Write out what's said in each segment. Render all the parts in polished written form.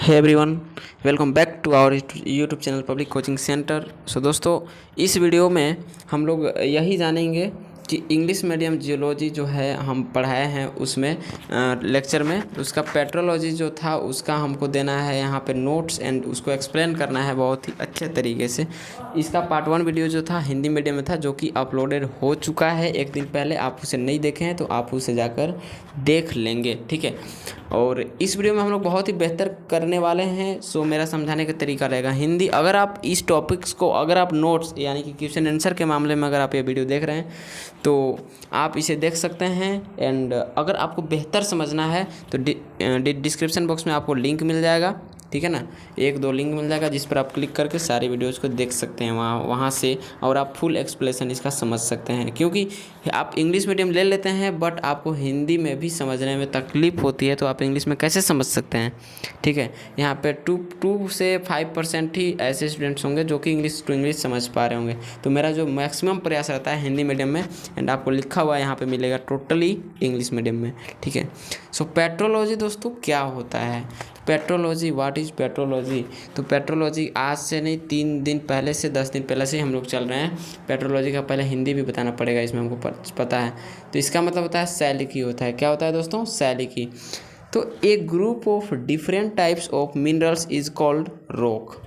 Hey everyone, welcome back to our YouTube channel public coaching centre. So दोस्तों, इस video में हम लोग यही जानेंगे कि इंग्लिश मीडियम जियोलॉजी जो है हम पढ़ाए हैं उसमें लेक्चर में उसका पेट्रोलॉजी जो था उसका हमको देना है यहाँ पे नोट्स एंड उसको एक्सप्लेन करना है बहुत ही अच्छे तरीके से। इसका पार्ट 1 वीडियो जो था हिंदी मीडियम में था जो कि अपलोडेड हो चुका है एक दिन पहले। आप उसे नहीं देखे हैं तो आप उसे जाकर देख लेंगे, ठीक है। और इस वीडियो में हम लोग बहुत ही बेहतर करने वाले हैं। सो मेरा समझाने का तरीका रहेगा हिंदी। अगर आप इस टॉपिक्स को अगर आप नोट्स यानी कि क्वेश्चन आंसर के मामले में अगर आप ये वीडियो देख रहे हैं तो आप इसे देख सकते हैं। एंड अगर आपको बेहतर समझना है तो डिस्क्रिप्शन बॉक्स में आपको लिंक मिल जाएगा, ठीक है ना। 1-2 लिंक मिल जाएगा जिस पर आप क्लिक करके सारे वीडियोज़ को देख सकते हैं वहाँ से, और आप फुल एक्सप्लेनेशन इसका समझ सकते हैं। क्योंकि आप इंग्लिश मीडियम ले लेते हैं बट आपको हिंदी में भी समझने में तकलीफ़ होती है तो आप इंग्लिश में कैसे समझ सकते हैं, ठीक है। यहाँ पे 2 से 5% ही ऐसे स्टूडेंट्स होंगे जो कि इंग्लिश टू इंग्लिश समझ पा रहे होंगे। तो मेरा जो मैक्सिमम प्रयास रहता है हिंदी मीडियम में, एंड आपको लिखा हुआ यहाँ पर मिलेगा टोटली इंग्लिश मीडियम में, ठीक है। सो पेट्रोलॉजी दोस्तों क्या होता है, पेट्रोलॉजी, व्हाट इज़ पेट्रोलॉजी। तो पेट्रोलॉजी आज से नहीं 3 दिन पहले से 10 दिन पहले से हम लोग चल रहे हैं। पेट्रोलॉजी का पहले हिंदी भी बताना पड़ेगा, इसमें हमको पता है। तो इसका मतलब होता है सैलिकी होता है। क्या होता है दोस्तों? सैलिकी। तो a group of different types of minerals is called rock.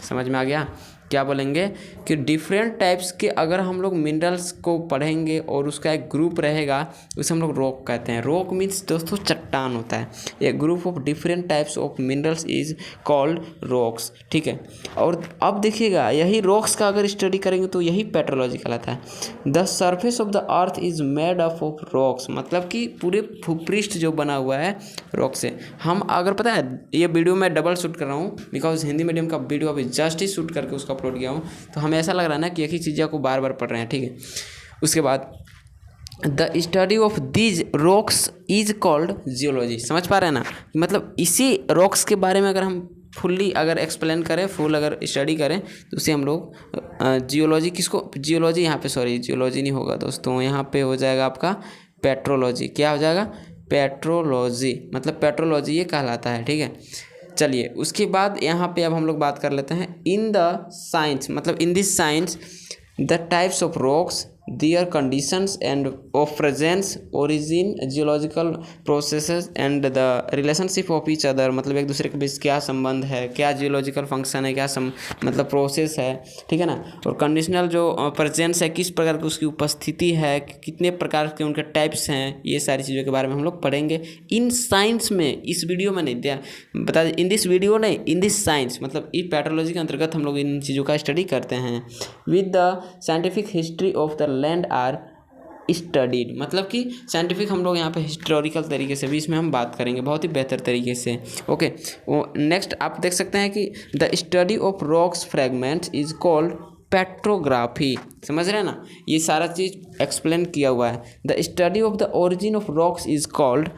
समझ में आ गया? क्या बोलेंगे कि डिफरेंट टाइप्स के अगर हम लोग मिनरल्स को पढ़ेंगे और उसका एक ग्रुप रहेगा उसे हम लोग रॉक कहते हैं। रॉक मीन्स दोस्तों चट्टान होता है। A group of different types of minerals is called rocks, ठीक है। और अब देखिएगा यही रॉक्स का अगर स्टडी करेंगे तो यही पेट्रोलॉजी कहलाता है। The surface of the earth is made up of rocks, मतलब कि पूरे भूपृष्ठ जो बना हुआ है रॉक से। हम अगर पता है ये वीडियो मैं डबल शूट कर रहा हूँ बिकॉज हिंदी मीडियम का वीडियो अभी जस्ट ही शूट करके उसका अपलोड किया हूँ, तो हमें ऐसा लग रहा है ना कि एक ही चीज़ों को बार बार पढ़ रहे हैं, ठीक है। उसके बाद the study of these rocks is called geology. समझ पा रहे हैं ना? मतलब इसी रॉक्स के बारे में अगर हम फुल्ली अगर एक्सप्लेन करें, फुल अगर स्टडी करें तो उसे हम लोग जियोलॉजी, किसको जियोलॉजी, यहाँ पे सॉरी जियोलॉजी नहीं होगा दोस्तों, यहाँ पे हो जाएगा आपका पेट्रोलॉजी। क्या हो जाएगा? पेट्रोलॉजी, मतलब पेट्रोलॉजी ये कहलाता है, ठीक है। चलिए उसके बाद यहाँ पे अब हम लोग बात कर लेते हैं इन द साइंस, मतलब in this science the types of rocks, their conditions and of presence, origin, geological processes and the relationship of each other, मतलब एक दूसरे के बीच क्या संबंध है, क्या जियोलॉजिकल फंक्शन है, क्या मतलब प्रोसेस है, ठीक है ना। और कंडीशनल जो प्रेजेंस है, किस प्रकार की उसकी उपस्थिति है, कितने प्रकार के उनके टाइप्स हैं, ये सारी चीज़ों के बारे में हम लोग पढ़ेंगे इन साइंस में। इस वीडियो में नहीं दिया, बता दें इन दिस वीडियो नहीं, इन दिस साइंस, मतलब ई पेट्रोलॉजी के अंतर्गत हम लोग इन चीज़ों का स्टडी करते हैं। With the scientific history of the land are studied, मतलब कि साइंटिफिक हम लोग यहाँ पे हिस्टोरिकल तरीके से भी इसमें हम बात करेंगे बहुत ही बेहतर तरीके से, ओके। नेक्स्ट आप देख सकते हैं कि the study of rocks fragments is called petrography. समझ रहे हैं ना? ये सारा चीज़ एक्सप्लेन किया हुआ है। The study of the origin of rocks is called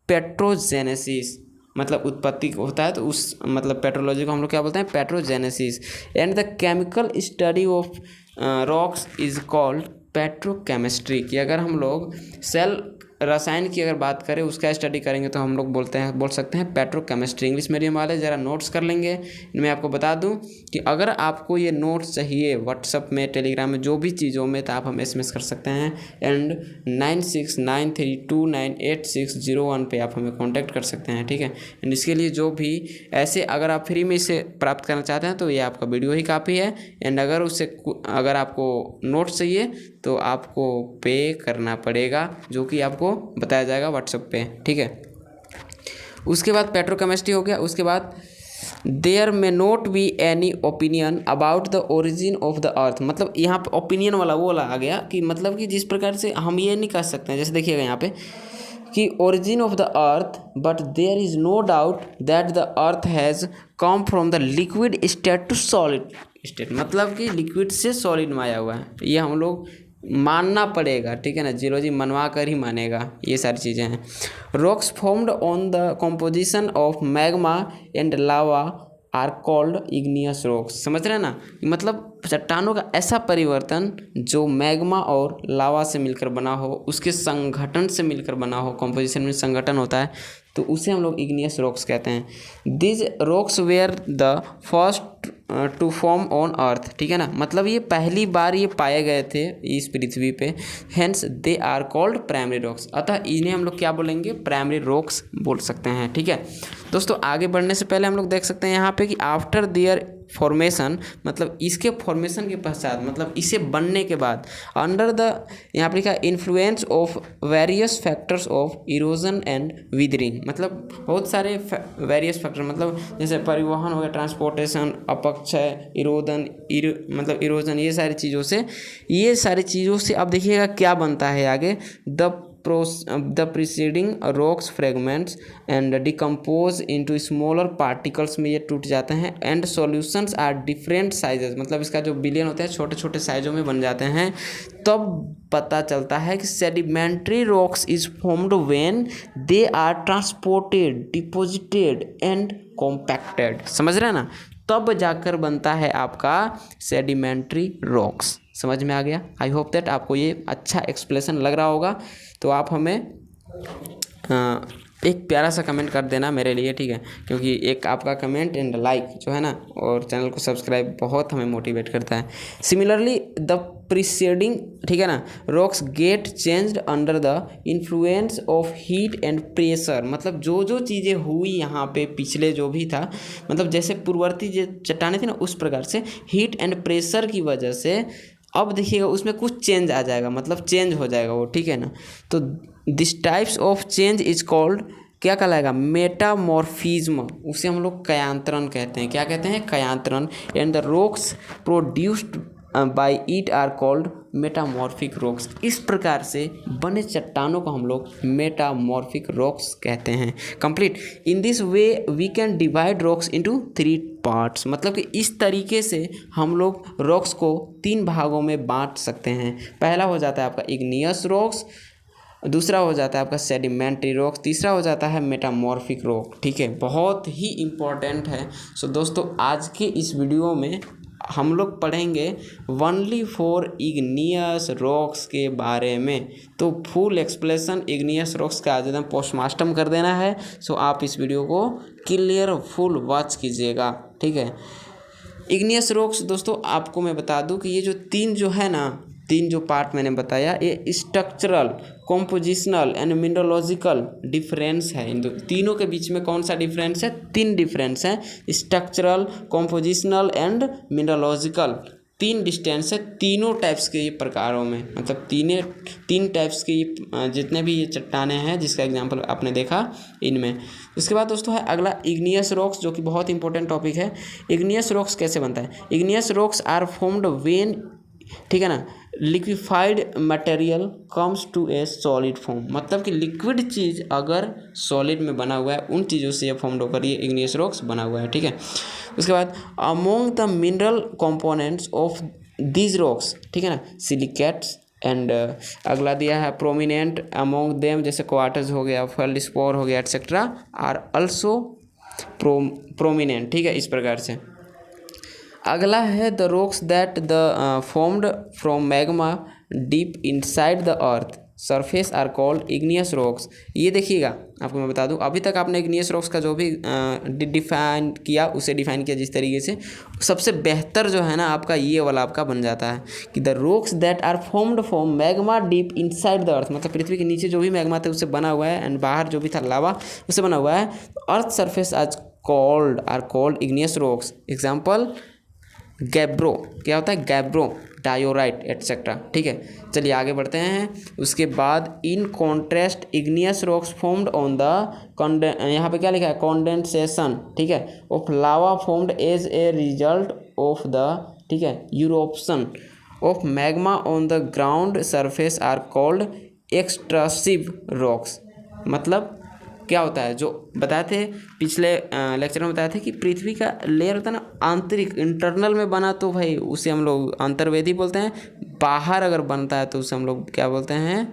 पेट्रोजेनेसिस, मतलब उत्पत्ति होता है तो उस मतलब पेट्रोलॉजी को हम लोग क्या बोलते हैं? पेट्रोजेनेसिस। And the chemical study of rocks is called petrochemistry. कि अगर हम लोग सेल रसायन की अगर बात करें उसका स्टडी करेंगे तो हम लोग बोल सकते हैं पेट्रोकेमिस्ट्री। इंग्लिश मीडियम वाले ज़रा नोट्स कर लेंगे। मैं आपको बता दूं कि अगर आपको ये नोट्स चाहिए व्हाट्सअप में, टेलीग्राम में, जो भी चीज़ों में, तो आप हमें SMS कर सकते हैं एंड 9693298601 पे आप हमें कॉन्टैक्ट कर सकते हैं, ठीक है। एंड इसके लिए जो भी ऐसे अगर आप फ्री में इसे प्राप्त करना चाहते हैं तो ये आपका वीडियो ही काफ़ी है। एंड अगर आपको नोट्स चाहिए तो आपको पे करना पड़ेगा, जो कि आपको बताया जाएगा व्हाट्सएप पे, ठीक है। उसके बाद पेट्रोकेमिस्ट्री हो गया। उसके बाद there may not be any opinion about the origin of the earth, मतलब यहाँ पे ओपिनियन वाला वो वाला आ गया कि मतलब कि जिस प्रकार से हम ये नहीं कह सकते हैं, जैसे देखिएगा यहाँ पे कि origin of the earth, but there is no doubt that the earth has come from the liquid state to solid state, मतलब कि लिक्विड से सॉलिड में आया हुआ है। ये हम लोग मानना पड़ेगा, ठीक है ना। जियोलॉजी मनवा कर ही मानेगा, ये सारी चीज़ें हैं। Rocks formed on the composition of magma and lava are called igneous rocks. समझ रहे हैं ना? मतलब चट्टानों का ऐसा परिवर्तन जो मैग्मा और लावा से मिलकर बना हो, उसके संगठन से मिलकर बना हो, कॉम्पोजिशन में संगठन होता है तो उसे हम लोग इग्नियस रॉक्स कहते हैं। This rocks were the first to form on earth, ठीक है ना, मतलब ये पहली बार ये पाए गए थे इस पृथ्वी पे, hence they are called primary rocks, अतः इन्हें हम लोग क्या बोलेंगे, प्राइमरी रॉक्स बोल सकते हैं। ठीक है दोस्तों, आगे बढ़ने से पहले हम लोग देख सकते हैं यहाँ पे कि आफ्टर देयर फॉर्मेशन, मतलब इसके फॉर्मेशन के पश्चात, मतलब इसे बनने के बाद, अंडर द, यहाँ पर लिखा है influence of various factors of erosion and withering, मतलब बहुत सारे वेरियस फैक्टर, मतलब जैसे परिवहन हो गया, ट्रांसपोर्टेशन, अपक्षय, मतलब इरोजन, ये सारी चीज़ों से अब देखिएगा क्या बनता है आगे, the preceding rocks fragments and decompose into smaller particles में ये टूट जाते हैं, and solutions are different sizes, मतलब इसका जो बिलियन होता है छोटे छोटे साइजों में बन जाते हैं। तब पता चलता है कि sedimentary rocks is formed when they are transported, deposited and compacted, समझ रहे हैं ना, तब जाकर बनता है आपका सेडिमेंट्री रॉक्स। समझ में आ गया? आई होप दैट आपको ये अच्छा एक्सप्लेनेशन लग रहा होगा। तो आप हमें एक प्यारा सा कमेंट कर देना मेरे लिए, ठीक है, क्योंकि एक आपका कमेंट एंड लाइक जो है ना, और चैनल को सब्सक्राइब बहुत हमें मोटिवेट करता है। सिमिलरली द प्रीसीडिंग, ठीक है ना, rocks get changed under the influence of heat and pressure, मतलब जो जो चीज़ें हुई यहाँ पे पिछले जो भी था, मतलब जैसे पूर्ववर्ती जो चट्टानें थी ना, उस प्रकार से हीट एंड प्रेशर की वजह से अब देखिएगा उसमें कुछ चेंज आ जाएगा, मतलब चेंज हो जाएगा वो, ठीक है ना। तो this types of change is called, क्या कहलाएगा, मेटामॉर्फिज्म, उसे हम लोग कयांतरण कहते हैं। क्या कहते हैं? कयांतरण। And the rocks produced by it are called metamorphic rocks. इस प्रकार से बने चट्टानों को हम लोग मेटामॉर्फिक रॉक्स कहते हैं। Complete. In this way we can divide rocks into 3 parts, मतलब कि इस तरीके से हम लोग रॉक्स को 3 भागों में बांट सकते हैं। पहला हो जाता है आपका इग्नियस रॉक्स, दूसरा हो जाता है आपका सेडिमेंट्री रॉक, तीसरा हो जाता है मेटामॉर्फिक रॉक। ठीक है, बहुत ही इम्पॉर्टेंट है। सो दोस्तों, आज के इस वीडियो में हम लोग पढ़ेंगे ओनली फॉर इग्नियस रॉक्स के बारे में। तो फुल एक्सप्लेनेशन इग्नियस रॉक्स का आज एकदम पोस्टमार्टम कर देना है। सो आप इस वीडियो को क्लियर फुल वॉच कीजिएगा, ठीक है। इग्नियस रॉक्स दोस्तों, आपको मैं बता दूं कि ये जो 3 जो है ना, 3 जो पार्ट मैंने बताया, ये structural, compositional and mineralogical difference है। इन तीनों के बीच में कौन सा डिफरेंस है? 3 डिफरेंस है, structural, compositional and mineralogical. 3 distance है तीनों टाइप्स के ये प्रकारों में, मतलब 3 टाइप्स के जितने भी ये चट्टाने हैं जिसका एग्जांपल आपने देखा इनमें। उसके बाद दोस्तों है अगला इग्नियस रॉक्स, जो कि बहुत इंपॉर्टेंट टॉपिक है। इग्नियस रॉक्स कैसे बनता है? Igneous rocks are formed when, ठीक है ना, liquefied material comes to a solid form, मतलब कि लिक्विड चीज़ अगर सॉलिड में बना हुआ है, उन चीज़ों से ये फॉर्म्ड होकर ये इग्नियस रॉक्स बना हुआ है, ठीक है। उसके बाद among the mineral components of these rocks, ठीक है ना, सिलिकेट्स एंड अगला दिया है प्रोमिनेंट अमोंग देम, जैसे क्वार्टर्स हो गया, फेल्डस्पोर हो गया, एटसेट्रा आर अल्सो प्रोमिनेंट, ठीक है, इस प्रकार से। अगला है the rocks that the formed from magma deep inside the earth surface are called igneous rocks. ये देखिएगा, आपको मैं बता दूं, अभी तक आपने इग्नियस रॉक्स का जो भी डिफाइन किया, उसे डिफाइन किया जिस तरीके से, सबसे बेहतर जो है ना आपका ये वाला आपका बन जाता है कि the rocks that are formed from magma deep inside the earth, मतलब पृथ्वी के नीचे जो भी मैग्मा था उससे बना हुआ है, एंड बाहर जो भी था लावा उससे बना हुआ है। Earth surface are called igneous rocks. Example gabbro, क्या होता है? गैब्रो, डायोराइट एटसेट्रा, ठीक है। चलिए आगे बढ़ते हैं। उसके बाद in contrast igneous rocks formed on the, यहाँ पे क्या लिखा है? कंडेंसेशन, ठीक है, of lava formed as a result of the, ठीक है, eruption of magma on the ground surface are called extrusive rocks. मतलब क्या होता है, जो बताए थे पिछले लेक्चर में, बताए थे कि पृथ्वी का लेयर होता है ना आंतरिक, इंटरनल में बना तो भाई उसे हम लोग अंतर्वेदी बोलते हैं, बाहर अगर बनता है तो उसे हम लोग क्या बोलते हैं?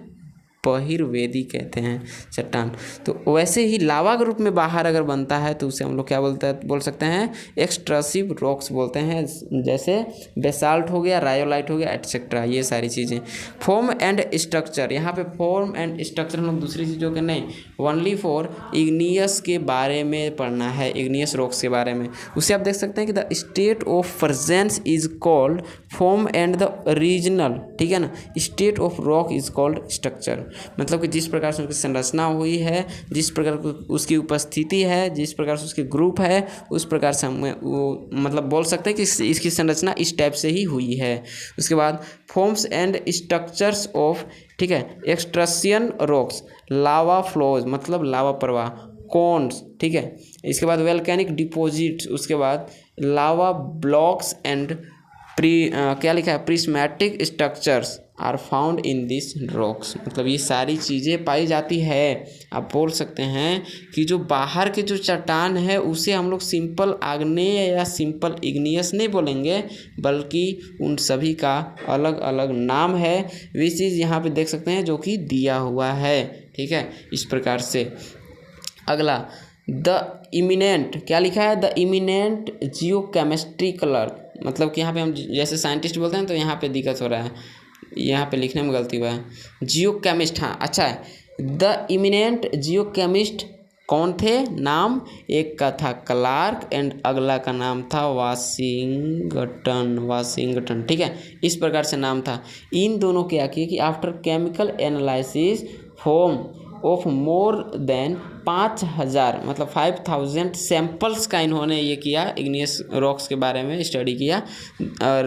बहिर्वेदी कहते हैं चट्टान। तो वैसे ही लावा के रूप में बाहर अगर बनता है तो उसे हम लोग क्या बोल सकते हैं, एक्सट्रैसिव रॉक्स बोलते हैं, जैसे बेसाल्ट हो गया, रायोलाइट हो गया, एटसेट्रा, ये सारी चीज़ें। फॉर्म एंड स्ट्रक्चर, यहाँ पे फॉर्म एंड स्ट्रक्चर हम लोग दूसरी चीज़ों के नहीं, ओनली फॉर इग्नियस के बारे में पढ़ना है, इग्नियस रॉक्स के बारे में। उसे आप देख सकते हैं कि the state of presence is called form and the regional, ठीक है ना, state of rock is called structure. मतलब कि जिस प्रकार से उसकी संरचना हुई है, जिस प्रकार उसकी उपस्थिति है, जिस प्रकार से उसके ग्रुप है, उस प्रकार से हम वो मतलब बोल सकते हैं कि इसकी संरचना इस टाइप से ही हुई है। उसके बाद फॉर्म्स एंड स्ट्रक्चर्स ऑफ, ठीक है, एक्सट्रसियन रॉक्स, लावा फ्लोज मतलब लावा प्रवाह, कॉन्स, ठीक है। इसके बाद वोल्केनिक डिपॉजिट्स, उसके बाद लावा ब्लॉक्स एंड क्या लिखा है, prismatic structures are found in this rocks. मतलब ये सारी चीज़ें पाई जाती है। आप बोल सकते हैं कि जो बाहर के जो चट्टान है उसे हम लोग सिंपल आग्नेय या सिंपल इग्नियस नहीं बोलेंगे, बल्कि उन सभी का अलग अलग नाम है। वे चीज़ यहाँ पे देख सकते हैं जो कि दिया हुआ है, ठीक है, इस प्रकार से। अगला द इमिनेंट, क्या लिखा है, द इमिनेंट जियोकेमिस्ट्री क्लर्क, मतलब कि यहाँ पे हम जैसे साइंटिस्ट बोलते हैं तो यहाँ पे दिक्कत हो रहा है, यहाँ पे लिखने में गलती हुआ है, जियोकेमिस्ट, हाँ अच्छा है। द इमिनेंट जियोकेमिस्ट कौन थे, नाम एक का था क्लार्क एंड अगला का नाम था वाशिंगटन, ठीक है, इस प्रकार से नाम था। इन दोनों क्या किए कि after chemical analysis form of more than 5000 मतलब 5000 सैंपल्स का इन्होंने ये किया, इग्नियस रॉक्स के बारे में स्टडी किया। और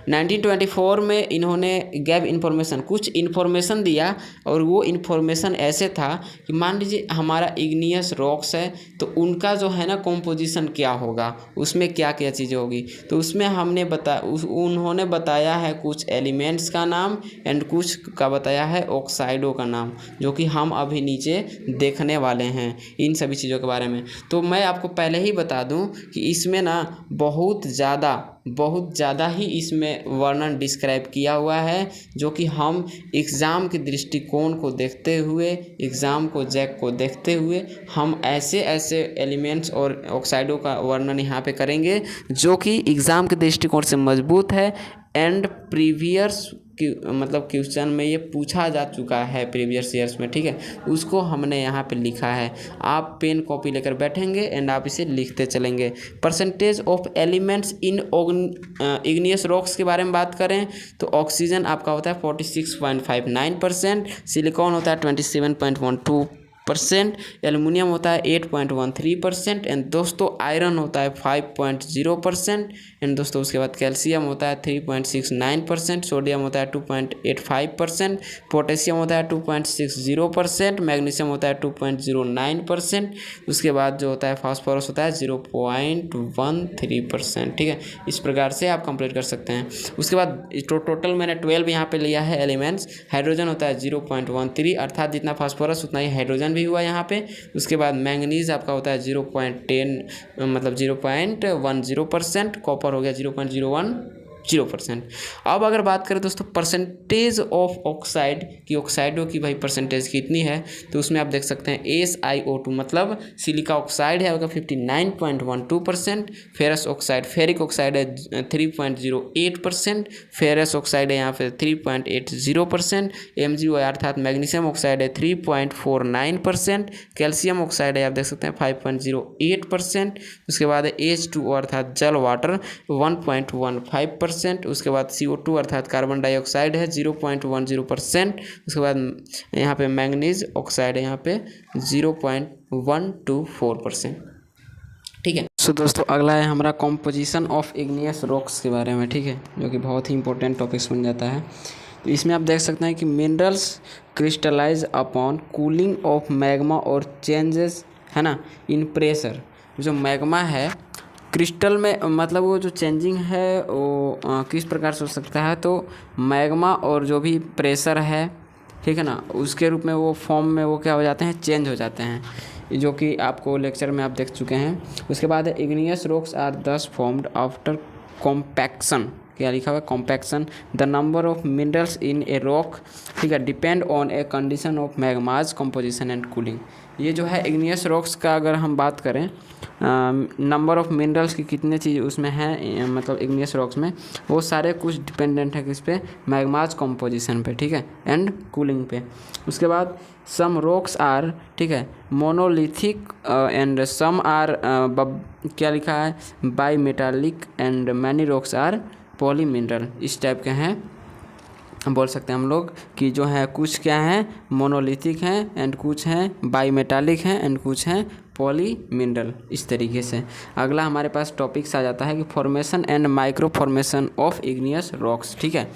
1924 में इन्होंने गैव इन्फॉर्मेशन, कुछ इन्फॉर्मेशन दिया, और वो इन्फॉर्मेशन ऐसे था कि मान लीजिए हमारा इग्नियस रॉक्स है तो उनका जो है ना कॉम्पोजिशन क्या होगा, उसमें क्या क्या चीज़ें होगी। तो उसमें हमने उन्होंने बताया है कुछ एलिमेंट्स का नाम एंड कुछ का बताया है ऑक्साइडों का नाम, जो कि हम अभी नीचे देखने वाले हैं इन सभी चीज़ों के बारे में। तो मैं आपको पहले ही बता दूं कि इसमें ना बहुत ज़्यादा ही इसमें वर्णन डिस्क्राइब किया हुआ है, जो कि हम एग्ज़ाम के दृष्टिकोण को देखते हुए, एग्ज़ाम को जैक को देखते हुए हम ऐसे एलिमेंट्स और ऑक्साइडों का वर्णन यहाँ पे करेंगे जो कि एग्ज़ाम के दृष्टिकोण से मजबूत है एंड प्रीवियस मतलब क्वेश्चन में ये पूछा जा चुका है प्रीवियस ईयर्स में, ठीक है, उसको हमने यहाँ पे लिखा है। आप पेन कॉपी लेकर बैठेंगे एंड आप इसे लिखते चलेंगे। Percentage of elements in igneous rocks के बारे में बात करें तो ऑक्सीजन आपका होता है 46.59%, सिलिकॉन होता है 27.12%, एल्युमिनियम होता है 8.13% एंड दोस्तों आयरन होता है 5.0% एंड दोस्तों उसके बाद कैल्शियम होता है 3.69%, सोडियम होता है 2.85%, पोटेशियम होता है 2.60%, मैग्नीशियम होता है 2.09%, उसके बाद जो होता है फास्फोरस होता है 0.13%, ठीक है। इस प्रकार से आप कंप्लीट कर सकते हैं। उसके बाद टोटल मैंने 12 यहाँ पे लिया है एलिमेंट्स। हाइड्रोजन होता है 0.13, अर्थात जितना फास्फोरस उतना ही हाइड्रोजन भी हुआ यहाँ पे। उसके बाद मैंगनीज आपका होता है 0.10 मतलब 0.10%, कॉपर हो गया 0.010%। अब अगर बात करें दोस्तों परसेंटेज ऑफ ऑक्साइड की, ऑक्साइडों की भाई परसेंटेज कितनी है, तो उसमें आप देख सकते हैं SiO2 मतलब सिलिका ऑक्साइड है, होगा 59.12%, फेरस ऑक्साइड, फेरिक ऑक्साइड है 3.08%, फेरस ऑक्साइड है यहाँ पे 3.80%, MgO अर्थात मैग्नीशियम ऑक्साइड है 3.49%, कैल्शियम ऑक्साइड है आप देख सकते हैं 5.08%, उसके बाद H2O अर्थात जल वाटर 1.15%, उसके बाद CO2 अर्थात कार्बन डाइऑक्साइड है 0.10%, उसके बाद यहाँ पे मैंगनीज ऑक्साइड है यहाँ पे 0.124%, ठीक है। सो दोस्तों अगला है हमारा कॉम्पोजिशन ऑफ इग्नियस रॉक्स के बारे में, ठीक है, जो कि बहुत ही इंपॉर्टेंट टॉपिक्स बन जाता है। तो इसमें आप देख सकते हैं कि minerals crystallize upon cooling of magma और चेंजेस है ना इन प्रेशर। जो मैग्मा है क्रिस्टल में मतलब वो जो चेंजिंग है वो किस प्रकार से हो सकता है, तो मैग्मा और जो भी प्रेशर है, ठीक है ना, उसके रूप में वो फॉर्म में वो क्या हो जाते हैं, चेंज हो जाते हैं, जो कि आपको लेक्चर में आप देख चुके हैं। उसके बाद igneous rocks are thus formed after compaction, क्या लिखा हुआ है, compaction. The number of minerals in a rock, ठीक है, depend on a condition of magma's composition and cooling. ये जो है इग्नियस रॉक्स का अगर हम बात करें, नंबर ऑफ मिनरल्स की कितने चीज़ उसमें है, मतलब इग्नियस रॉक्स में, वो सारे कुछ डिपेंडेंट है किस पे, मैग्माज कंपोजिशन पे, ठीक है, एंड कूलिंग पे। उसके बाद सम रॉक्स आर, ठीक है, मोनोलिथिक एंड सम आर क्या लिखा है, bimetallic and many rocks are polymineral. इस टाइप के हैं, बोल सकते हैं हम लोग कि जो है कुछ क्या हैं मोनोलिथिक हैं एंड कुछ हैं बाई मेटालिक हैं एंड कुछ हैं पॉली मिनरल, इस तरीके से। अगला हमारे पास टॉपिक्स आ जाता है कि formation and micro formation of igneous rocks, ठीक है।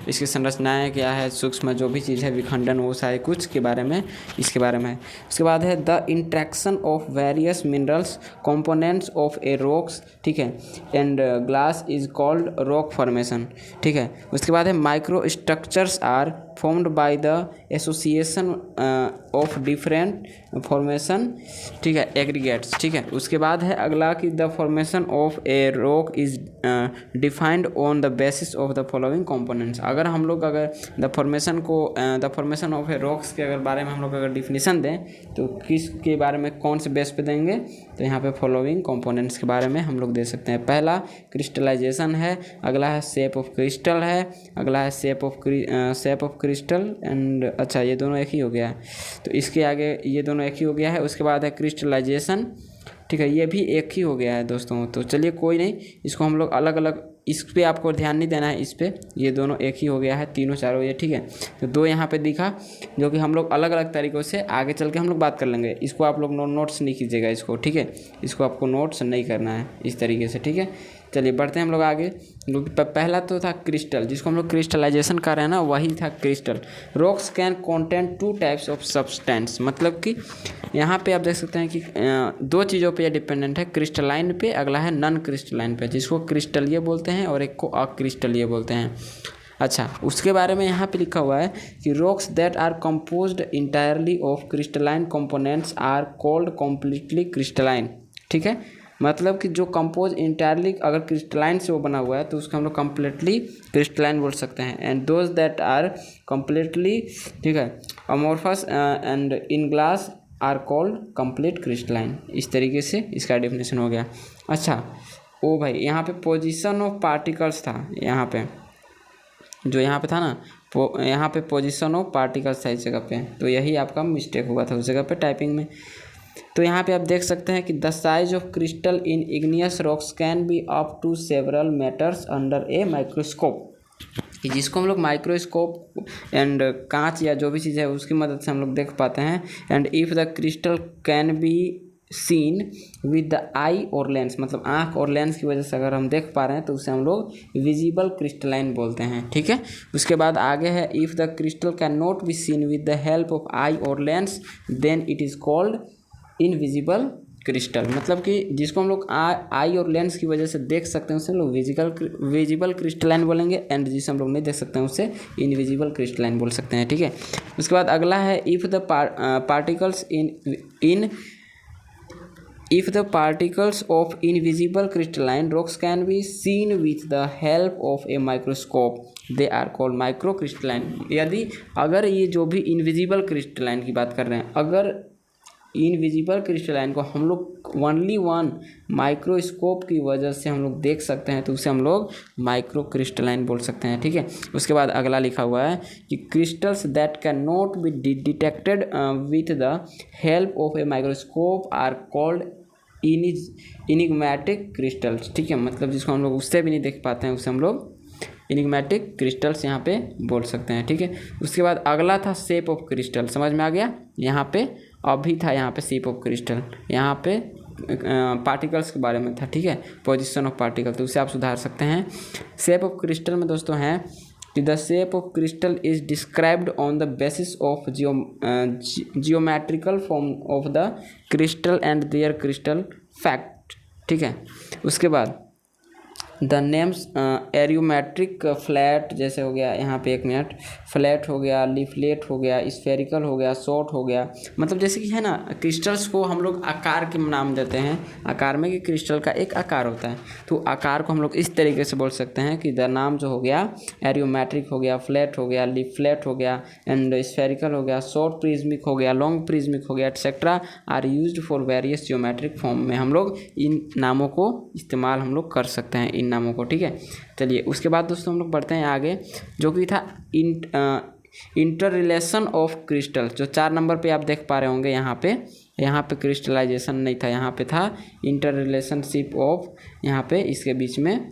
इसकी संरचनाएं क्या है, सूक्ष्म जो भी चीज़ है, विखंडन, वो सारे कुछ के बारे में, इसके बारे में है। उसके बाद है the interaction of various minerals components of a rocks, ठीक है, and glass is called rock formation, ठीक है। उसके बाद है microstructures are formed by the association of different formation, ठीक है, एग्रीगेट्स, ठीक है। उसके बाद है अगला कि the formation of a rock is defined on the basis of the following components. अगर हम लोग अगर the formation of a rocks के अगर बारे में हम लोग अगर डिफिनीसन दें तो किसके बारे में, कौन से बेस पे देंगे, तो यहाँ पे फॉलोइंग कंपोनेंट्स के बारे में हम लोग दे सकते हैं। पहला क्रिस्टलाइजेशन है, अगला है शेप ऑफ क्रिस्टल है, अगला है शेप ऑफ क्रिस्टल एंड, अच्छा ये दोनों एक ही हो गया है, तो इसके आगे ये दोनों एक ही हो गया है। उसके बाद है क्रिस्टलाइजेशन, ठीक है, ये भी एक ही हो गया है दोस्तों। तो चलिए कोई नहीं, इसको हम लोग अलग अलग, इस पे आपको ध्यान नहीं देना है, इस पे ये दोनों एक ही हो गया है, तीनों चारों ये, ठीक है। तो दो यहाँ पे दिखा जो कि हम लोग अलग अलग तरीक़ों से आगे चल के हम लोग बात कर लेंगे। इसको आप लोग नोट्स नहीं कीजिएगा इसको, ठीक है, इसको आपको नोट्स नहीं करना है इस तरीके से, ठीक है। चलिए बढ़ते हैं हम लोग आगे। पहला तो था क्रिस्टल, जिसको हम लोग क्रिस्टलाइजेशन कर रहे हैं ना, वही था crystal. Rocks can contain two types of substance, मतलब कि यहाँ पे आप देख सकते हैं कि दो चीज़ों पे ये डिपेंडेंट है, क्रिस्टलाइन पे, अगला है नॉन क्रिस्टलाइन पे, जिसको क्रिस्टलीय बोलते हैं और एक को अक्रिस्टलीय बोलते हैं। अच्छा, उसके बारे में यहाँ पे लिखा हुआ है कि rocks that are composed entirely of crystalline components are called completely crystalline, ठीक है। मतलब कि जो कंपोज इंटायरली अगर क्रिस्टलाइन से वो बना हुआ है तो उसको हम लोग कम्प्लीटली क्रिस्टलाइन बोल सकते हैं। And those that are completely, ठीक है, amorphous and in glass are called complete crystalline. इस तरीके से इसका डेफिनेशन हो गया। अच्छा ओ भाई, यहाँ पे पोजीशन ऑफ पार्टिकल्स था, यहाँ पे जो यहाँ पे था ना, यहाँ पे पोजीशन ऑफ पार्टिकल्स था इस जगह पे, तो यही आपका मिस्टेक हुआ था उस जगह पे टाइपिंग में। तो यहाँ पे आप देख सकते हैं कि the size of crystal in igneous rocks can be up to several metres under a microscope, कि जिसको हम लोग माइक्रोस्कोप एंड कांच या जो भी चीज़ है उसकी मदद से हम लोग देख पाते हैं। And if the crystal can be seen with the eye और लेंस, मतलब आँख और लेंस की वजह से अगर हम देख पा रहे हैं तो उसे हम लोग विजिबल क्रिस्टलाइन बोलते हैं, ठीक है। उसके बाद आगे है if the crystal can not be seen with the help of eye और lens then it is called invisible crystal, मतलब कि जिसको हम लोग आई और लेंस की वजह से देख सकते हैं उसे हम लोग विजिबल क्रिस्टलाइन बोलेंगे, एंड जिसे हम लोग नहीं देख सकते हैं उसे इनविजिबल क्रिस्टलाइन बोल सकते हैं, ठीक है। उसके बाद अगला है if the particles If the particles of invisible crystalline rocks can be seen with the help of a microscope, they are called microcrystalline। यदि अगर ये जो भी इनविजिबल क्रिस्टलाइन की बात कर रहे हैं, अगर इनविजिबल क्रिस्टलाइन को हम लोग ओनली वन माइक्रोस्कोप की वजह से हम लोग देख सकते हैं तो उसे हम लोग माइक्रो क्रिस्टलाइन बोल सकते हैं, ठीक है। उसके बाद अगला लिखा हुआ है कि crystals that can not be detected with the help of a microscope are called enigmatic crystals, ठीक है, मतलब जिसको हम लोग उससे भी नहीं देख पाते हैं उसे हम लोग इनिग्मेटिक क्रिस्टल्स यहाँ पे बोल सकते हैं, ठीक है। उसके बाद अगला था शेप ऑफ क्रिस्टल, समझ में आ गया। यहाँ पे अभी था यहाँ पे शेप ऑफ क्रिस्टल, यहाँ पे पार्टिकल्स के बारे में था, ठीक है, पोजीशन ऑफ पार्टिकल, तो उसे आप सुधार सकते हैं। शेप ऑफ क्रिस्टल में दोस्तों हैं कि the shape of crystal is described on the basis of geometrical form of the crystal and their crystal fact, ठीक है। उसके बाद द नेम्स एरियोमेट्रिक फ्लैट जैसे हो गया यहाँ पे, 1 मिनट, फ्लैट हो गया, लीफलेट हो गया, स्फेरिकल हो गया, शॉर्ट हो गया, मतलब जैसे कि है ना, क्रिस्टल्स को हम लोग आकार के नाम देते हैं, आकार में कि क्रिस्टल का एक आकार होता है, तो आकार को हम लोग इस तरीके से बोल सकते हैं कि द नाम जो हो गया एरियोमेट्रिक हो गया, फ्लैट हो गया, लीफलेट हो गया एंड स्फेरिकल हो गया, शॉर्ट प्रिज्मिक हो गया, लॉन्ग प्रिज्मिक हो गया, etcetera are used for various geometric form में हम लोग इन नामों को इस्तेमाल हम लोग कर सकते हैं, इन नामों को, ठीक है। चलिए उसके बाद दोस्तों हम लोग बढ़ते हैं आगे, जो कि था इंटर रिलेशन ऑफ क्रिस्टल, जो 4 नंबर पे आप देख पा रहे होंगे यहाँ पे क्रिस्टलाइजेशन नहीं था, यहाँ पे था इंटर रिलेशनशिप ऑफ, यहाँ पे इसके बीच में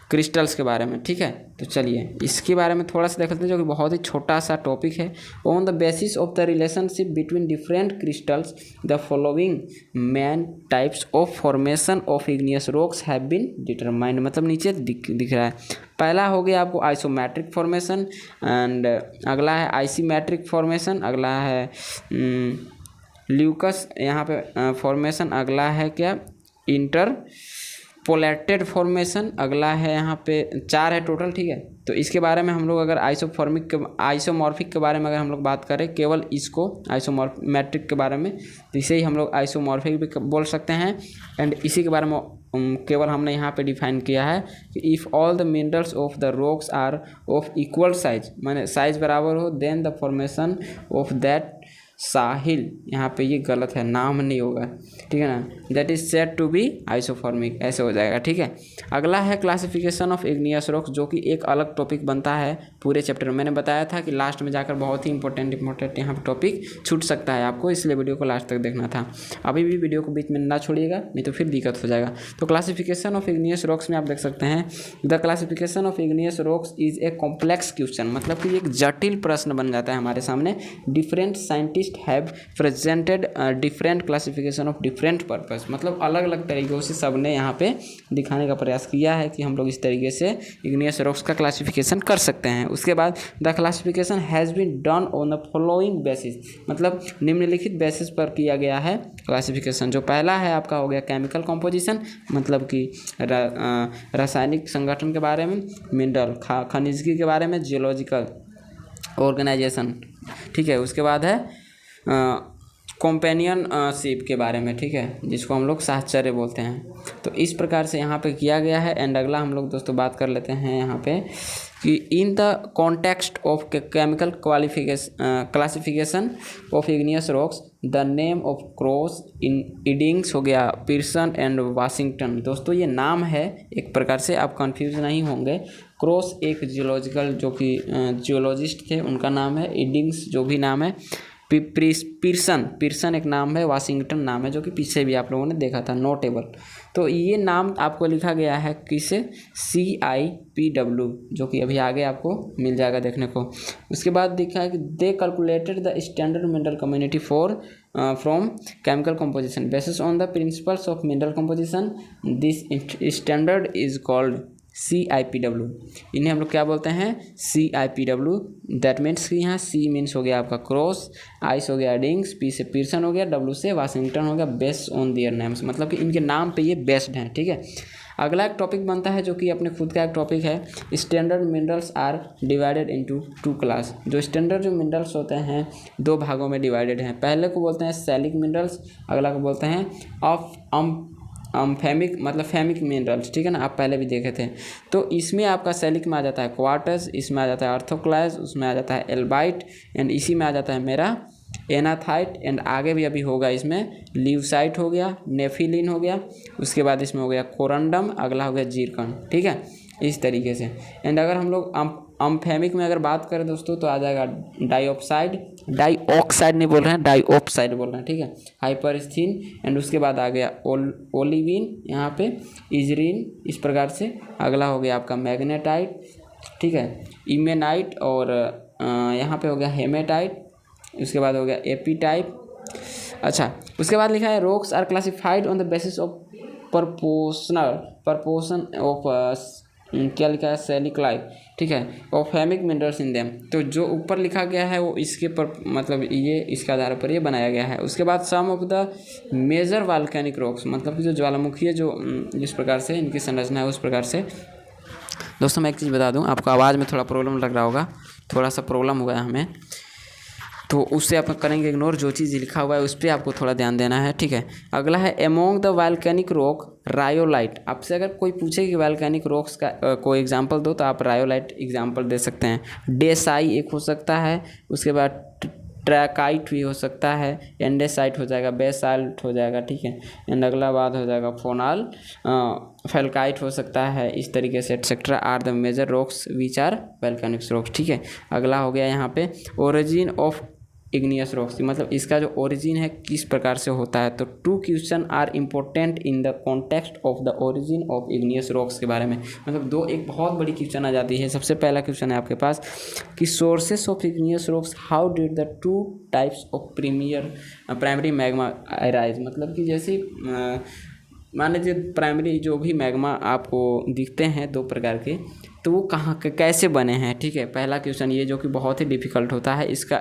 क्रिस्टल्स के बारे में, ठीक है। तो चलिए इसके बारे में थोड़ा सा देख लेते हैं, जो कि बहुत ही छोटा सा टॉपिक है। On the basis of the relationship between different crystals the following main types of formation of igneous rocks have been determined, मतलब नीचे दिख रहा है। पहला हो गया आपको आइसोमेट्रिक फॉर्मेशन एंड अगला है आइसीमेट्रिक फॉर्मेशन, अगला है ल्यूकस यहाँ पे फॉर्मेशन, अगला है क्या इंटर पोलेटेड फॉर्मेशन, अगला है यहाँ पे 4 है टोटल, ठीक है। तो इसके बारे में हम लोग अगर आइसोमॉर्फिक के बारे में अगर हम लोग बात करें, केवल इसको आइसोमॉर्फिक के बारे में, तो इसे ही हम लोग आइसोमॉर्फिक भी बोल सकते हैं। एंड इसी के बारे में केवल हमने यहाँ पे डिफाइन किया है कि if all the minerals of the rocks are of equal size, माने साइज बराबर हो, then the formation of that साहिल, यहाँ पे ये गलत है, नाम नहीं होगा, ठीक है ना, that is said to be isoformic, ऐसे हो जाएगा, ठीक है। अगला है क्लासिफिकेशन ऑफ इग्नियस रॉक्स, जो कि एक अलग टॉपिक बनता है पूरे चैप्टर में। मैंने बताया था कि लास्ट में जाकर बहुत ही इंपॉर्टेंट यहाँ पे टॉपिक छूट सकता है आपको, इसलिए वीडियो को लास्ट तक देखना था। अभी भी वीडियो को बीच में ना छोड़िएगा, नहीं तो फिर दिक्कत हो जाएगा। तो क्लासिफिकेशन ऑफ इग्नियस रॉक्स में आप देख सकते हैं, the classification of igneous rocks is a complex question, मतलब कि एक जटिल प्रश्न बन जाता है हमारे सामने। Different scientist have presented different classification of different purpose, मतलब अलग अलग तरीक़ों से सब ने यहाँ पे दिखाने का प्रयास किया है कि हम लोग इस तरीके से इग्नियस रॉक्स का क्लासिफिकेशन कर सकते हैं। उसके बाद the classification has been done on the following basis, मतलब निम्नलिखित बेसिस पर किया गया है क्लासिफिकेशन। जो पहला है आपका हो गया केमिकल कॉम्पोजिशन, मतलब कि रासायनिक संगठन के बारे में, मिनरल खनिजगी के बारे में, जियोलॉजिकल ऑर्गेनाइजेशन, ठीक है। उसके बाद है कंपेनियन शिप के बारे में, ठीक है, जिसको हम लोग साहचर्य बोलते हैं। तो इस प्रकार से यहाँ पे किया गया है। एंड अगला हम लोग दोस्तों बात कर लेते हैं यहाँ पे कि in the context of chemical classification of igneous rocks the name of Cross Iddings हो गया, पियर्सन एंड वाशिंगटन। दोस्तों ये नाम है एक प्रकार से, आप कंफ्यूज नहीं होंगे। क्रॉस एक जियोलॉजिकल जो कि जियोलॉजिस्ट थे उनका नाम है, इडिंग्स जो भी नाम है, पियर्सन एक नाम है, वाशिंगटन नाम है, जो कि पीछे भी आप लोगों ने देखा था, नोटेबल। तो ये नाम आपको लिखा गया है किसे, CIPW, जो कि अभी आगे आपको मिल जाएगा देखने को। उसके बाद लिखा है कि they calculated the standard mineral community from chemical composition basis on the principles of mineral composition. This standard is called CIPW। इन्हें हम लोग क्या बोलते हैं, CIPW। दैट मीन्स कि यहाँ C मीन्स हो गया आपका क्रॉस, आइस हो गया एडिंग्स, P से पियर्सन हो गया, W से वाशिंगटन हो गया, बेस्ड ऑन देयर नेम्स, मतलब कि इनके नाम पे ये बेस्ड हैं, ठीक है। अगला एक टॉपिक बनता है जो कि अपने खुद का एक टॉपिक है, standard minerals are divided into 2 class. जो स्टैंडर्ड जो मिनरल्स होते हैं 2 भागों में डिवाइडेड हैं। पहले को बोलते हैं सैलिक मिनरल्स, अगला को बोलते हैं फेमिक, मतलब फेमिक मिनरल्स, ठीक है ना, आप पहले भी देखे थे। तो इसमें आपका सैलिक में आ जाता है क्वार्टज, इसमें आ जाता है अर्थोक्लाइज, उसमें आ जाता है एल्बाइट, एंड इसी में आ जाता है मेरा एनाथाइट, एंड आगे भी अभी होगा इसमें ल्यूसाइट हो गया, नेफिलिन हो गया, उसके बाद इसमें हो गया कोरंडम, अगला हो गया जीरकन, ठीक है, इस तरीके से। एंड अगर हम लोग अम्फेमिक में अगर बात करें दोस्तों तो आ जाएगा डाइऑक्साइड नहीं बोल रहे हैं, डाइऑक्साइड बोल रहे हैं, ठीक है, हाइपरस्थीन, एंड उसके बाद आ गया ओलिविन, यहाँ पे इजरीन, इस प्रकार से। अगला हो गया आपका मैग्नेटाइट, ठीक है, इमेनाइट, और यहाँ पे हो गया हेमेटाइट, उसके बाद हो गया एपीटाइप। अच्छा, उसके बाद लिखा है rocks are classified on the basis of proportion of क्या लिखा है, सेलिक्लाइड, ठीक है, ऑफेमिक मिनरल्स इन देम। तो जो ऊपर लिखा गया है वो इसके पर मतलब ये इसके आधार पर ये बनाया गया है। उसके बाद some of the major volcanic rocks, मतलब कि जो ज्वालामुखी है जो जिस प्रकार से इनकी संरचना है उस प्रकार से। दोस्तों मैं एक चीज़ बता दूं, आपको आवाज़ में थोड़ा प्रॉब्लम लग रहा होगा, थोड़ा सा प्रॉब्लम हो गया हमें, तो उससे आप करेंगे इग्नोर। जो चीज़ लिखा हुआ है उस पर आपको थोड़ा ध्यान देना है, ठीक है। अगला है among the volcanic rock rhyolite. आपसे अगर कोई पूछे कि वॉल्केनिक रॉक्स का कोई एग्जांपल दो तो आप रायोलाइट एग्जांपल दे सकते हैं। डेसाई एक हो सकता है, उसके बाद ट्रैकाइट भी हो सकता है, एंडेसाइट हो जाएगा, बेसाल्ट हो जाएगा, ठीक है। एंड अगला बात हो जाएगा फोनाल फेल्काइट हो सकता है। इस तरीके से etcetera are the major rocks which are volcanic rocks, ठीक है। अगला हो गया यहाँ पे ओरिजिन ऑफ इग्नियस रॉक्स, मतलब इसका जो ओरिजिन है किस प्रकार से होता है। तो 2 question are important in the context of the origin of igneous rocks के बारे में, मतलब दो एक बहुत बड़ी क्वेश्चन आ जाती है। सबसे पहला क्वेश्चन है आपके पास कि sources of igneous rocks, how did the 2 types of primary magma arise. मतलब कि जैसे मान लीजिए प्राइमरी जो भी मैग्मा आपको दिखते हैं 2 प्रकार के, तो वो कहाँ कैसे बने हैं, ठीक है। पहला क्वेश्चन ये जो कि बहुत ही डिफिकल्ट होता है, इसका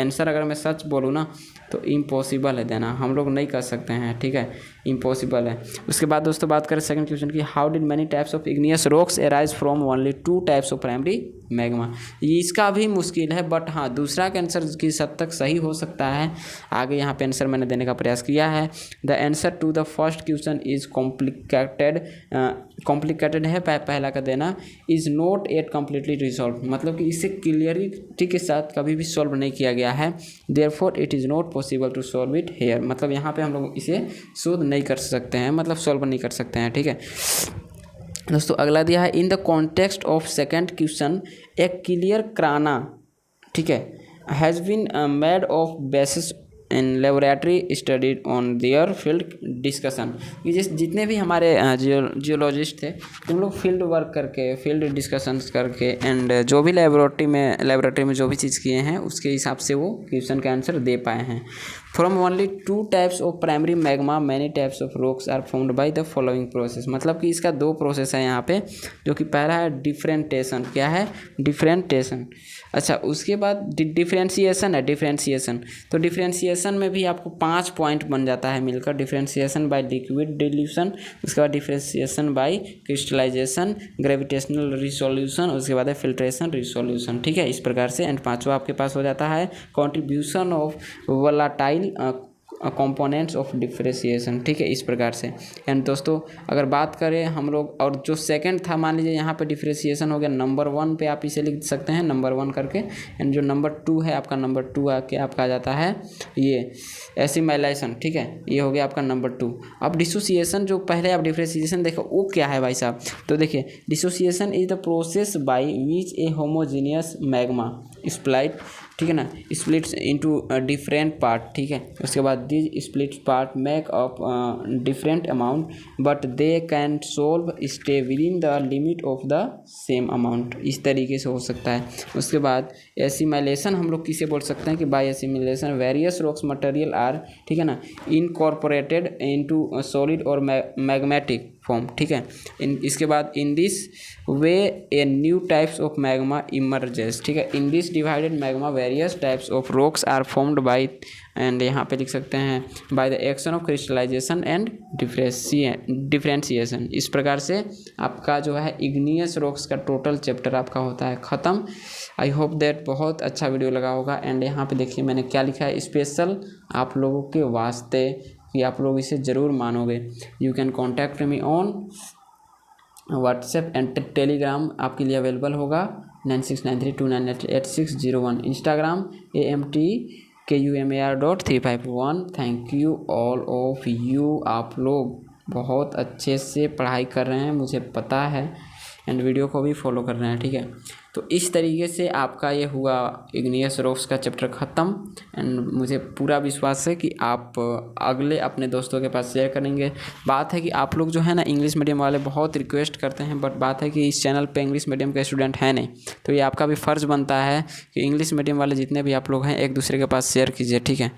आंसर अगर मैं सच बोलूँ ना तो इम्पॉसिबल है देना, हम लोग नहीं कर सकते हैं, ठीक है, इम्पॉसिबल है। उसके बाद दोस्तों बात करें सेकंड क्वेश्चन की, how did many types of igneous rocks arise from only 2 types of primary magma. इसका भी मुश्किल है, बट हाँ दूसरा का आंसर किस हद तक सही हो सकता है। आगे यहाँ पे आंसर मैंने देने का प्रयास किया है। The answer to the first question is complicated है पहला का देना, is not at completely resolve, मतलब कि इसे क्लियरिटी के साथ कभी भी सॉल्व नहीं किया गया है। Therefore it is not possible to solve it here, मतलब यहाँ पे हम लोग इसे शोध नहीं कर सकते हैं, मतलब सॉल्व नहीं कर सकते हैं, ठीक है। दोस्तों अगला दिया है in the context of second question a clear क्राना, ठीक है, has been made of basis in laboratory studied on their field discussion. ये जितने भी हमारे जियोलॉजिस्ट थे तुम लोग फील्ड वर्क करके, फील्ड डिस्कशंस करके एंड जो भी लेबोरेटरी में जो भी चीज़ किए हैं उसके हिसाब से वो क्वेश्चन का आंसर दे पाए हैं। From only 2 types of primary magma many types of rocks are formed by the following process, मतलब कि इसका 2 प्रोसेस है यहाँ पे, जो कि पहला है डिफरेंटेशन। क्या है? डिफरेंटेशन। अच्छा उसके बाद डिफरेंशिएशन है, डिफरेंशिएशन। तो डिफरेंशिएशन में भी आपको 5 पॉइंट बन जाता है मिलकर, डिफरेंशिएशन बाय लिक्विड डिल्यूशन, उसके बाद differentiation by crystallization, gravitational resolution, उसके बाद है फिल्ट्रेशन रिसोल्यूशन, ठीक है, इस प्रकार से। एंड 5वां आपके पास हो जाता है contribution of volatile components of differentiation, ठीक है, इस प्रकार से। एंड दोस्तों अगर बात करें हम लोग, और जो सेकंड था मान लीजिए यहाँ पे डिफरेंशिएशन हो गया, नंबर 1 पे आप इसे लिख सकते हैं नंबर 1 करके। एंड जो नंबर 2 है आपका, नंबर 2 आके आपका आ जाता है ये एसिमिलेशन, ठीक है, ये हो गया आपका नंबर 2। अब डिसोसिएशन, जो पहले आप डिफरेंशिएशन देखो वो क्या है भाई साहब, तो देखिए dissociation is the process by which a homogeneous magma split, ठीक है ना, स्प्लिट्स इनटू डिफरेंट पार्ट, ठीक है। उसके बाद this split part make up different amount but they can solve stay with in the limit of the same amount, इस तरीके से हो सकता है। उसके बाद एसिमिलेशन हम लोग किसे बोल सकते हैं कि by assimilation various rocks material are, ठीक है ना, इनकॉर्पोरेटेड इनटू सॉलिड और मैग्मेटिक फॉर्म, ठीक है। इसके बाद in this way a new types of magma emerges, ठीक है। In this divided magma various types of rocks are formed by, and यहाँ पे लिख सकते हैं by the action of crystallization and differentiation. इस प्रकार से आपका जो है इग्नियस रॉक्स का टोटल चैप्टर आपका होता है ख़त्म। आई होप दैट बहुत अच्छा वीडियो लगा होगा। एंड यहाँ पे देखिए मैंने क्या लिखा है, स्पेशल आप लोगों के वास्ते कि आप लोग इसे ज़रूर मानोगे। You can contact me on WhatsApp and Telegram आपके लिए अवेलेबल होगा 9693298601, Instagram AMTKUMAR.351। Thank you all of you, आप लोग बहुत अच्छे से पढ़ाई कर रहे हैं मुझे पता है, एंड वीडियो को भी फॉलो कर रहे हैं, ठीक है। तो इस तरीके से आपका ये हुआ इग्नियस रॉक्स का चैप्टर ख़त्म। एंड मुझे पूरा विश्वास है कि आप अगले अपने दोस्तों के पास शेयर करेंगे। बात है कि आप लोग जो है ना इंग्लिश मीडियम वाले बहुत रिक्वेस्ट करते हैं, बट बात है कि इस चैनल पे इंग्लिश मीडियम के स्टूडेंट हैं नहीं, तो ये आपका भी फ़र्ज़ बनता है कि इंग्लिश मीडियम वाले जितने भी आप लोग हैं एक दूसरे के पास शेयर कीजिए, ठीक है।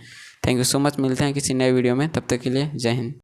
थैंक यू सो मच, मिलते हैं किसी नए वीडियो में, तब तक के लिए जय हिंद।